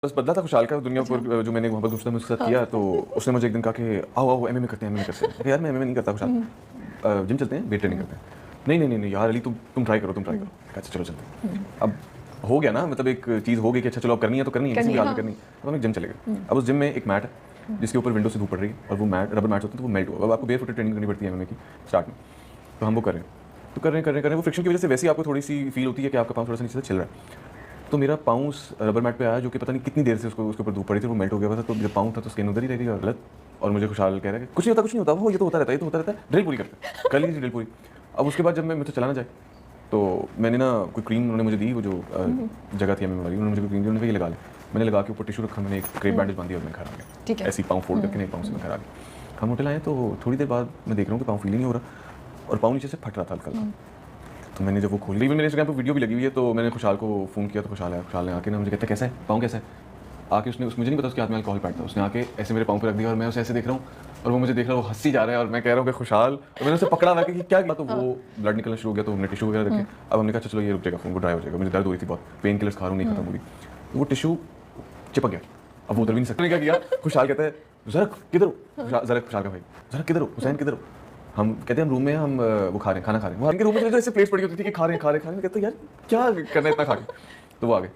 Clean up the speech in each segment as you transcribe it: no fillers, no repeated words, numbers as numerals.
बस बदला था खुशहाल का दुनिया पर जो मैंने मोहब्बत गुमशुदा में उसके साथ किया तो उसने मुझे एक दिन कहा कि आओ आओ एमएमए करते हैं एमएमए करते हैं। यार मैं एमएमए नहीं करता खुशहाल, जिम चलते हैं वेट ट्रेनिंग करते हैं। नहीं यार अली तुम ट्राई करो अच्छा चलो चलते हैं। अब हो गया ना, मतलब एक चीज़ हो गई कि अच्छा चलो अब करनी है तो करनी है, किसी भी हाल में करनी है। तो हम एक जिम चले गए। अब उस जिम में एक मैट है जिसके ऊपर विंडो से धूप पड़ रही है और वो मैट रबर मैट होते हैं तो वो मेल्ट हुआ। अब आपको बेयर फुट ट्रेनिंग करनी पड़ती है एमएमए की स्टार्ट में, तो हम वो कर रहे हैं। तो कर रहे हैं वो फ्रिक्शन की वजह से वैसे ही आपको थोड़ी सी फील होती है कि आपका पाँव थोड़ा सा नीचे से चल रहा है। तो मेरा पाँव उस रबर मैट पे आया जो कि पता नहीं कितनी देर से उसके ऊपर धूप पड़ी थी, वो मेल्ट हो गया था। तो जब पाँव था तो स्किन उधर ही रह गई गलत। और मुझे खुशहाल कह रहा है कि कुछ नहीं होता वो ये तो होता रहता है ड्रिल पूरी करते हैं, कर लीजिए ड्रिल पूरी। अब उसके बाद जब मैं मुझसे चला ना जाए तो मैंने ना कोई क्रीम उन्होंने मुझे दी, वो जो जगह थी एमएमए वाली, उन्होंने मुझे कोई क्रीम दी, उन्होंने कहा ये लगा ले। मैंने लगा के ऊपर टिश्यू रखा, मैंने एक क्रेप बैंडेज बांधी और मैं घर आ गया। ऐसे ही पाँव फोल्ड करके नहीं, पाँव से मैं घर आ गया। हम होटल आए तो थोड़ी देर बाद मैं देख रहा हूँ कि पाँव फील ही नहीं हो रहा और पाँव नीचे से फट रहा था हल्का। तो मैंने जब वो खोली, मेरे इंस्टाग्राम पे वीडियो भी लगी हुई है, तो मैंने खुशहाल को फ़ोन किया तो खुशहाल ने आके ना मुझे कहता है कैसा है पाँव कैसा है। आके उसने मुझे नहीं पता उसके हाथ में अल्कोहल पैड था, उसने आके ऐसे मेरे पाँव पे रख दिया और मैं उसे ऐसे देख रहा हूँ और वो मुझे देख रहा है, वो हंसी जा रहा है और मैं कह रहा हूँ कि खुशहाल। और मैंने उसे पकड़ा हुआ कि क्या किया, तो वो ब्लड निकलना शुरू हो गया। तो हमने टिश्यू वगैरह रखे। अब हमने कहा चलो ये रुक जाएगा, फोन को ड्राई हो जाएगा। मुझे दर्द हुई थी बहुत, पेन किलर्स खा रहा हूँ नहीं खत्म होगी। तो वो टिश्यू चिपक गया, अब वो उधर भी नहीं सकता। क्या किया, खुशहाल कहता है जरा किधर हो, जरा खुशहाल का भाई जरा किधर हो, हुसैन किधर हो। हम कहते हैं हम रूम में हम वो खा रहे हैं खाना वो इनके रूम में तो ऐसे प्लेट पड़ी होती थी कि खा रहे हैं। कहते यार क्या करना है इतना खा के। तो वो आ गए,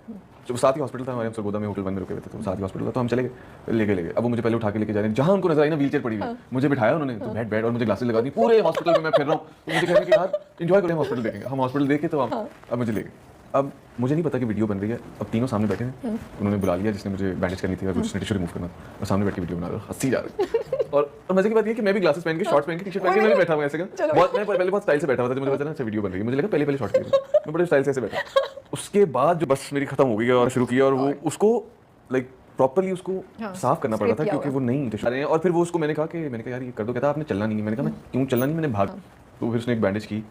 जो साथ ही हॉस्पिटल था हमारे, हम सरगोदा में होटल बंद रुके हुए थे, तो साथ ही हॉस्पिटल था। तो हम चले गए लेके अब वो मुझे पहले उठा के लेके जा रहे हैं जहाँ उनको नजर आई ना व्हीलचेयर पड़ी हुई, मुझे बिठाया उन्होंने तो बैठ और मुझे ग्लासेस लगा दी। पूरे हॉस्पिटल में मैं फिर रहा हूँ, तो मुझे कह रहे हैं कि यार एंजॉय करें, हॉस्पिटल देखेंगे। हम हॉस्पिटल देखे तो अब मुझे ले गए। अब मुझे नहीं पता कि वीडियो बन रही है। अब तीनों सामने बैठे हैं, उन्होंने बुला लिया जिसने मुझे बैंडेज करनी थी और जिसने टिश्यू रिमूव करना था, और सामने बैठ के वीडियो बना रहा, हंसी जा रही। और मजे की बात ये कि मैं भी ग्लासेस पहन के, शॉर्ट्स पहन के, टी-शर्ट पहन के मैंने बैठा हुआ ऐसे बहुत, मैं पहले बहुत स्टाइल से बैठा हुआ था। मुझे पता ना अच्छा वीडियो बन रही है, मुझे लगा पहले शॉर्ट किया, मैं बड़े स्टाइल से ऐसे बैठा। उसके बाद जो बस मेरी खत्म हो गई और शुरू किया और वो उसको लाइक प्रॉपर्ली उसको साफ करना पड़ा था क्योंकि वो नहीं टिश्यू। और फिर वो उसको मैंने कहा यार ये कर दो। कहता आपने चलना नहीं है। मैंने कहा मैं क्यों चलना नहीं, मैंने भाग। तो फिर उसने एक बैंडेज की,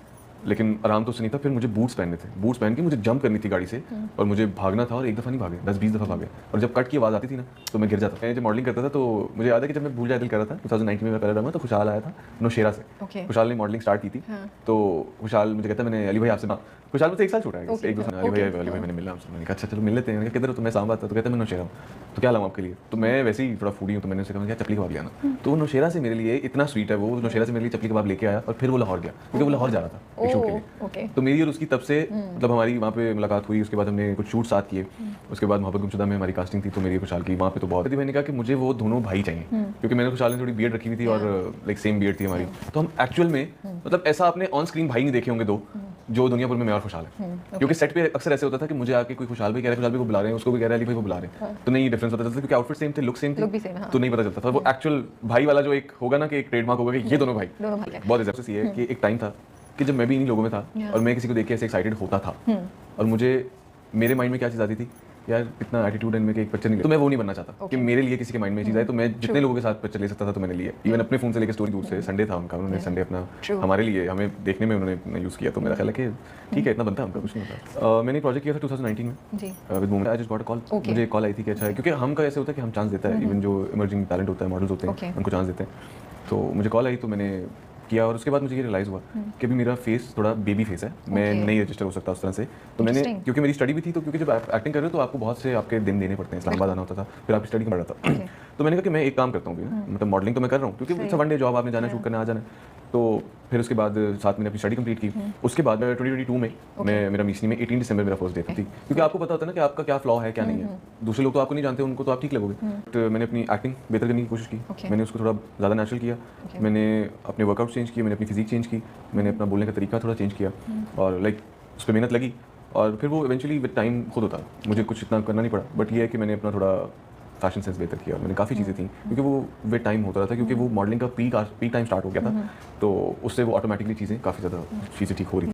लेकिन आराम तो उससे नहीं था। फिर मुझे बूट्स पहनने थे, बूट्स पहन के मुझे जंप करनी थी गाड़ी से और मुझे भागना था। और एक दफ़ा नहीं भागे, 10-20 दफ़ा भागे। और जब कट की आवाज़ आती थी ना तो मैं गिर जाता। मैं जब मॉडलिंग करता था तो मुझे याद है कि जब मैं भूल जाए दिल कर रहा था 2019 में मैं पहला ड्रामा, तो खुशहाल आया था नौशेरा से। खुशहाल ने मॉडलिंग स्टार्ट की थी। तो खुशहाल मुझे कहता है मैंने अली भाई आपसे, खुशहाल मुझसे 1 साल छोटा है, एक दो साल। अली भाई मैंने मिला आपसे, मैंने कहा अच्छा चलो मिल लेते हैं। किधर हो, तो मैं सांबा था। तो कहता है मैं नौशेरा हूँ, तो क्या लाऊं आपके लिए। तो मैं वैसे ही थोड़ा फूडी हूँ, तो मैंने उससे कहा चपली कबाब ले आना। तो वो नौशेरा से मेरे लिए इतना स्वीट है, वो नौशेरा से मेरे लिए चपली कबाब लेके आया और फिर वो लाहौर गया क्योंकि वो लाहौर जा रहा था इशू के लिए। तो मेरी और उसकी तब से मतलब हमारी वहाँ पे मुलाकात हुई। उसके बाद हमने कुछ शूट साथ किए। उसके बाद मोहब्बत गुमशुदा में हमारी कास्टिंग थी, तो मेरी खुशहाल की वहाँ पे तो बहुत थी। मैंने कहा कि मुझे वो दोनों भाई चाहिए क्योंकि मैंने खुशहाल ने थोड़ी बियर्ड रखी हुई थी और लाइक सेम बियर्ड थी हमारी। तो हम एक्चुअल में मतलब ऐसा आपने ऑन स्क्रीन भाई नहीं देखे होंगे दो जो दुनिया भर में मैं और खुशहाल है। क्योंकि सेट पे अक्सर ऐसे होता था कि मुझे आके कोई खुशहाल भाई कह रहा है, खुशहाल भाई को बुला रहे हैं, उसको भी कह रहा है अली भाई को बुला रहे हैं, तो नहीं डिफरेंस पता चलता क्योंकि आउटफिट सेम थे, लुक सेम थी, तो नहीं पता चलता था। वो एक्चुअल भाई वाला जो एक होगा ना कि एक ट्रेडमार्क होगा कि ये दोनों भाई बहुत इज्जत से। ये है कि एक टाइम था कि जब मैं भी इन्हीं लोगों में था और मैं किसी को देख के ऐसे एक्साइटेड होता था और मुझे मेरे माइंड में क्या चीज़ आती थी यार इतना एटीट्यूड इनमें कि एक पिक्चर नहीं, तो मैं वो नहीं बनना चाहता कि मेरे लिए किसी के माइंड में चीज़ आए। तो मैं जितने लोगों के साथ पिक्चर ले सकता था तो मैंने लिया। इवन अपने फोन से लेकर स्टोरी दूर से, संडे था उनका, उन्होंने संडे अपना हमारे लिए हमें देखने में उन्होंने यूज़ किया। तो मेरा ख्याल है कि ठीक है इतना बनता है उनका, कुछ नहीं होता। मैंने प्रोजेक्ट किया था 2019 में with moment. I just got a call, मुझे कॉल आई थी कि अच्छा है क्योंकि हम का ऐसे होता है कि हम चांस देता है, इवन जो इमर्जिंग टैलेंट होता है, मॉडल्स होते हैं, उनको चांस देते हैं। तो मुझे कॉल आई तो मैंने किया और उसके बाद मुझे ये रियलाइज़ हुआ कि अभी मेरा फेस थोड़ा बेबी फेस है, मैं नहीं रजिस्टर हो सकता उस तरह से। तो मैंने क्योंकि मेरी स्टडी भी थी, तो क्योंकि जब आप एक्टिंग कर रहे हो तो आपको बहुत से आपके दिन देने पड़ते हैं, इस्लामाबाद आना होता था, फिर आपकी स्टडी का बढ़ा था। तो मैंने कहा कि मैं एक काम करता हूँ, मतलब मॉडलिंग तो मैं कर रहा हूँ क्योंकि it's a one day job, आपने जाना शूट करना आ जाना। तो फिर उसके बाद साथ मैंने अपनी स्टडी कंप्लीट की। उसके बाद 2022 में मैं मेरा मीसनी में 18 दिसंबर मेरा फर्स्ट डे थी, क्योंकि आपको पता होता है ना कि आपका क्या फ्लॉ है क्या नहीं है। दूसरे लोग तो आपको नहीं जानते, उनको तो आप ठीक लगोगे। तो मैंने अपनी एक्टिंग बेहतर करने की कोशिश की, मैंने उसको थोड़ा ज़्यादा नेचुरल किया, मैंने अपने वर्कआउट चेंज किए, मैंने अपनी फिजिक चेंज की, मैंने अपना बोलने का तरीका थोड़ा चेंज किया और लाइक उस पर मेहनत लगी और फिर वो इवेंचुअली विद टाइम खुद होता, मुझे कुछ इतना करना नहीं पड़ा। बट ये है कि मैंने अपना थोड़ा फैशन सेंस बेहतर किया और मैंने काफ़ी चीज़ें थी क्योंकि वो विद टाइम होता था, क्योंकि वो मॉडलिंग का पीक टाइम स्टार्ट हो गया था, तो उससे वो ऑटोमेटिकली चीज़ें काफ़ी ज़्यादा चीज़ें ठीक हो रही थी।